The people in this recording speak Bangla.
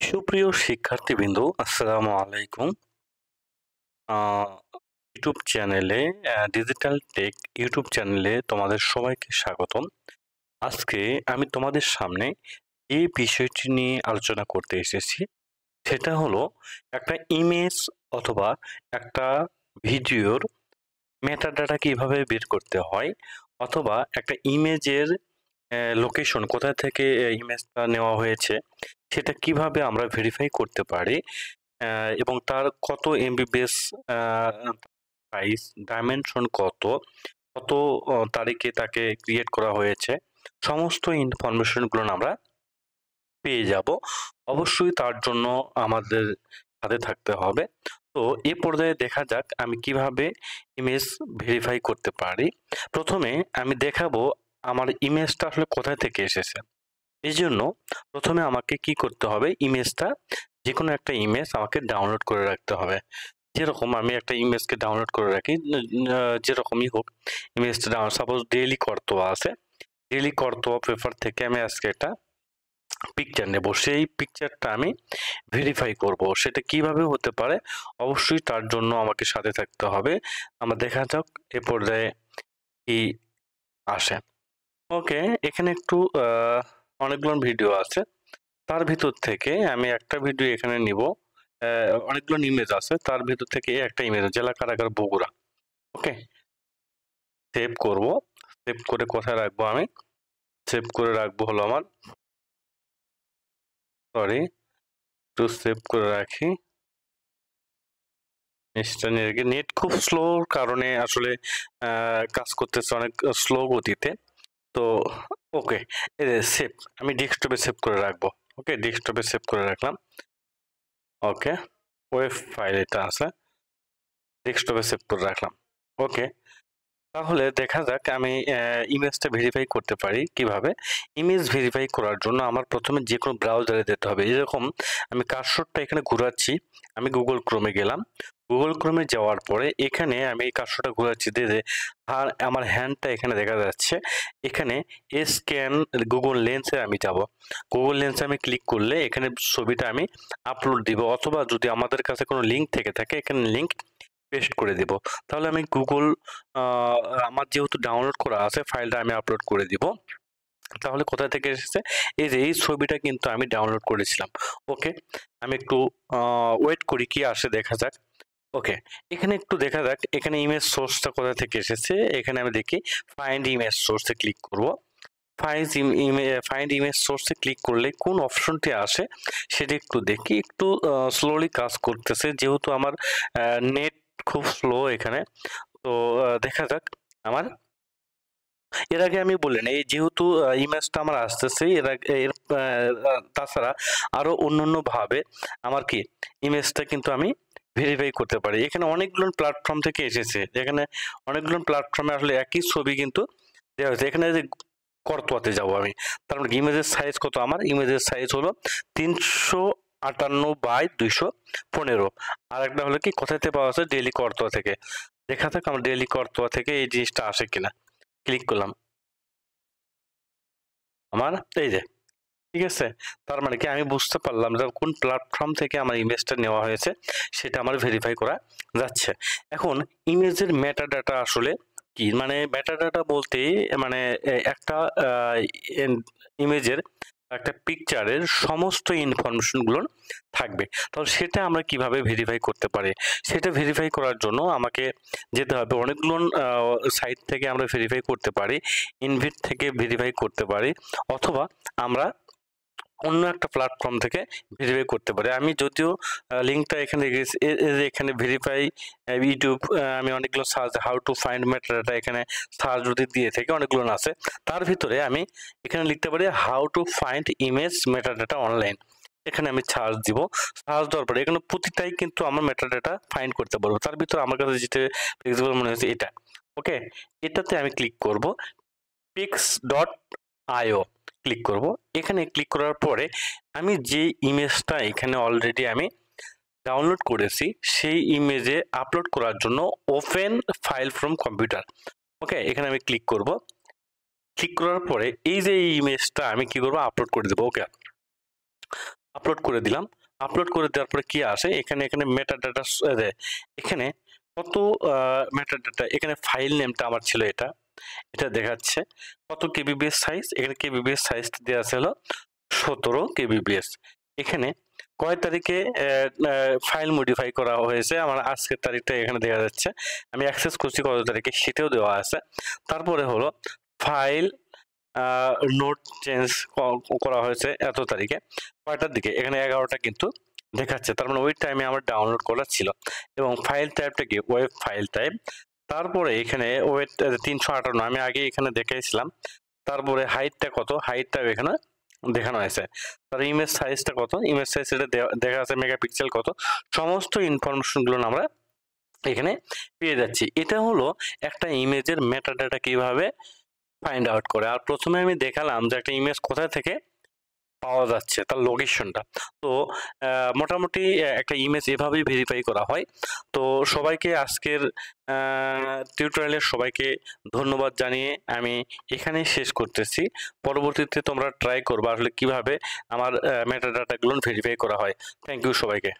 সুপ্রিয় শিক্ষার্থীবৃন্দ, আসসালামু আলাইকুম। ইউটিউব চ্যানেলে ডিজিটাল টেক ইউটিউব চ্যানেলে তোমাদের সবাইকে স্বাগতম। আজকে আমি তোমাদের সামনে এই বিষয়টি নিয়ে আলোচনা করতে এসেছি। সেটা হলো একটা ইমেজ অথবা একটা ভিডিওর মেটাডাটা কিভাবে বের করতে হয়, অথবা একটা ইমেজের লোকেশন কোথা থেকে ইমেজটা নেওয়া হয়েছে সেটা কিভাবে আমরা ভেরিফাই করতে পারি, এবং তার কত এমবি বেস প্রাইস, ডাইমেনশন কত, কত তারিখে তাকে ক্রিয়েট করা হয়েছে, সমস্ত ইনফরমেশনগুলো আমরা পেয়ে যাব। অবশ্যই তার জন্য আমাদের সাথে থাকতে হবে। তো এ পর্যায়ে দেখা যাক আমি কিভাবে ইমেজ ভেরিফাই করতে পারি। প্রথমে আমি দেখাবো আমার ইমেজটা আসলে কোথায় থেকে এসেছে। এই জন্য প্রথমে আমাকে কি করতে হবে, ইমেজটা যে কোনো একটা ইমেজ আমাকে ডাউনলোড করে রাখতে হবে। যেরকম আমি একটা ইমেজকে ডাউনলোড করে রাখি, যেরকমই হোক ইমেজটা ডাউনলোড, সাপোজ ডেইলি করতোয়া আছে, ডেইলি করতোয়া পেপার থেকে আমি আজকে একটা পিকচার নেব। সেই পিকচারটা আমি ভেরিফাই করব। সেটা কিভাবে হতে পারে, অবশ্যই তার জন্য আমাকে সাথে থাকতে হবে। আমরা দেখা যাক এ পর্যায়ে কি আসে। ওকে, এখানে একটু অনেকগুলো ভিডিও আছে, তার ভিতর থেকে আমি একটা ভিডিও এখানে নিব। অনেকগুলো ইমেজ আছে, তার ভিতর থেকে একটা ইমেজ, জেলা কারাগার বগুড়া। ওকে, সেভ করব। সেভ করে কোথায় রাখবো, আমি সেভ করে রাখবো হলো আমার, সরি, একটু সেভ করে রাখি। নেট খুব স্লোর কারণে আসলে কাজ করতেছে অনেক স্লো গতিতে। তো ওকে, সেভ, আমি ডেস্কটপে সেভ করে রাখবো। ওকে, ডেস্কটপে সেভ করে রাখলাম। ওকে, ওয়েব ফাইল এটা আছে, ডেস্কটপে সেভ করে রাখলাম। ওকে, তাহলে দেখা যাক আমি ইমেজটা ভেরিফাই করতে পারি কিভাবে। ইমেজ ভেরিফাই করার জন্য আমার প্রথমে যে কোনো ব্রাউজারে যেতে হবে। এরকম আমি কার্সরটা এখানে ঘোরাচ্ছি, আমি গুগল ক্রোমে গেলাম। গুগল ক্রোমে যাওয়ার পরে এখানে আমি কার্সরটা ঘোরাচ্ছি, দিয়ে আর আমার হ্যান্ডটা এখানে দেখা যাচ্ছে। এখানে স্ক্যান গুগল লেন্সে আমি যাব। গুগল লেন্সে আমি ক্লিক করলে এখানে ছবিটা আমি আপলোড দিব, অথবা যদি আমাদের কাছে কোনো লিঙ্ক থেকে থাকে এখানে লিঙ্ক পেস্ট করে দিব। তাহলে আমি গুগল, আমার যেহেতু ডাউনলোড করা আছে ফাইলটা আমি আপলোড করে দিব। তাহলে কোথা থেকে এসেছে, এই যে এই ছবিটা কিন্তু আমি ডাউনলোড করেছিলাম। ওকে, আমি একটু ওয়েট করি কি আসে, দেখা যাক। ওকে, এখানে একটু দেখা যাক এখানে ইমেজ সোর্সটা কোথা থেকে এসেছে। এখানে আমি দেখি ফাইন্ড ইমেজ সোর্সে ক্লিক করব। ফাইন্ড ইমেজ সোর্সে ক্লিক করলে কোন অপশনটি আসে সেটা একটু দেখি। একটু স্লোলি কাজ করতেছে যেহেতু আমার নেট খুব স্লো এখানে। তো দেখা যাক আমার, এর আগে আমি বলি না, এই যেহেতু ইমেজটা আমার আসতেছে এর আগে, তাছাড়া আরো অন্যান্য ভাবে আমার কি ইমেজটা কিন্তু আমি ভেরিফাই করতে পারি। এখানে অনেকগুলো প্ল্যাটফর্ম থেকে এসেছে, এখানে অনেকগুলো প্ল্যাটফর্মে আসলে একই ছবি কিন্তু দেওয়া হয়েছে। এখানে যে করতোয়াতে যাবো আমি, তার মানে ইমেজের সাইজ কত, আমার ইমেজের সাইজ হলো 358 বাই 215। আর একটা হলো কি কোথাতে পাওয়া আছে, ডেইলি করতোয়া থেকে। দেখা যাক আমার ডেইলি করতোয়া থেকে এই জিনিসটা আসে কিনা। ক্লিক করলাম, আমার এই যে, ঠিক আছে। তার মানে কি আমি বুঝতে পারলাম যে কোন প্ল্যাটফর্ম থেকে আমার ইমেজটা নেওয়া হয়েছে সেটা আমার ভেরিফাই করা যাচ্ছে। এখন ইমেজের মেটাডাটা আসলে কি, মানে মেটাডাটা বলতে মানে একটা ইমেজের, একটা পিকচারের সমস্ত ইনফরমেশন গুলো থাকবে। তাহলে সেটা আমরা কিভাবে ভেরিফাই করতে পারি, সেটা ভেরিফাই করার জন্য আমাকে যেতে হবে অনেকগুলো সাইট থেকে আমরা ভেরিফাই করতে পারি, ইনভিট থেকে ভেরিফাই করতে পারি, অথবা আমরা অন্য একটা প্ল্যাটফর্ম থেকে ভেরিফাই করতে পারি। আমি যদিও লিঙ্কটা এখানে রেখেছি, এখানে ভেরিফাই ইউটিউব, আমি অনেকগুলো search, how to find metadata, এখানে সার্চ যদি দিয়ে থাকে অনেকগুলো আছে। তার ভিতরে আমি এখানে লিখতে পারি how to find image metadata online. এখানে আমি সার্চ দিব। সার্চ দেওয়ার পরে এখানে প্রতিটাই কিন্তু আমার মেটাডাটা ফাইন্ড করতে পারবো। তার ভিতরে আমার কাছে যেটা ফ্লেক্সিবল মনে হচ্ছে এটা। ওকে, এটাতে আমি ক্লিক করব, pix.io ক্লিক করব। এখানে ক্লিক করার পরে আমি যে ইমেজটা এখানে অলরেডি আমি ডাউনলোড করেছি সেই ইমেজে আপলোড করার জন্য ওপেন ফাইল ফ্রম কম্পিউটার। ওকে, এখানে আমি ক্লিক করব। ক্লিক করার পরে এই যে ইমেজটা আমি কি করব, আপলোড করে দেবো। ওকে, আপলোড করে দিলাম। আপলোড করে দেওয়ার পরে কি আসে, এখানে মেটা ডাটা এখানে কত মেটা ডাটা, এখানে ফাইল নেমটা আমার ছিল এটা দেখাচ্ছে। কত কেবিপিএস সাইজ, এখানে কেবিপিএস সাইজটা দেওয়া আছে হলো 17 কেবিপিএস। এখানে কয় তারিখে ফাইল মডিফাই করা হয়েছে, আমার আজকের তারিখটা এখানে দেখা যাচ্ছে। আমি অ্যাক্সেস করছি কত তারিখে সেটাও দেওয়া আছে। তারপরে হলো ফাইল নোট চেঞ্জ করা হয়েছে এত তারিখে, কয়টার দিকে, এখানে 11টা কিন্তু দেখাচ্ছে। তার মানে ওই টাইমে আমার ডাউনলোড করা ছিল। এবং ফাইল টাইপটা কি, ওয়েব ফাইল টাইপ। তারপরে এখানে ওয়েট 358, আমি আগে এখানে দেখাইছিলাম। তারপরে হাইটটা কত, হাইটটাও এখানে দেখানো হয়েছে। তার ইমেজ সাইজটা কত, ইমেজ সাইজ এটা দেখা আছে, মেগাপিক্সেল কত, সমস্ত ইনফরমেশনগুলো আমরা এখানে পেয়ে যাচ্ছি। এটা হলো একটা ইমেজের মেটাডাটা কিভাবে ফাইন্ড আউট করে। আর প্রথমে আমি দেখালাম যে একটা ইমেজ কোথা থেকে পাওয়া যাচ্ছে, তার লোকেশনটা। তো মোটামুটি একটা ইমেজ এভাবেই ভেরিফাই করা হয়। তো সবাইকে আজকের টিউটোরিয়ালের সবাইকে ধন্যবাদ জানিয়ে আমি এখানেই শেষ করতেছি। পরবর্তীতে তোমরা ট্রাই করবা আসলে কিভাবে আমার মেটাডাটাগুলো ভেরিফাই করা হয়। থ্যাংক ইউ সবাইকে।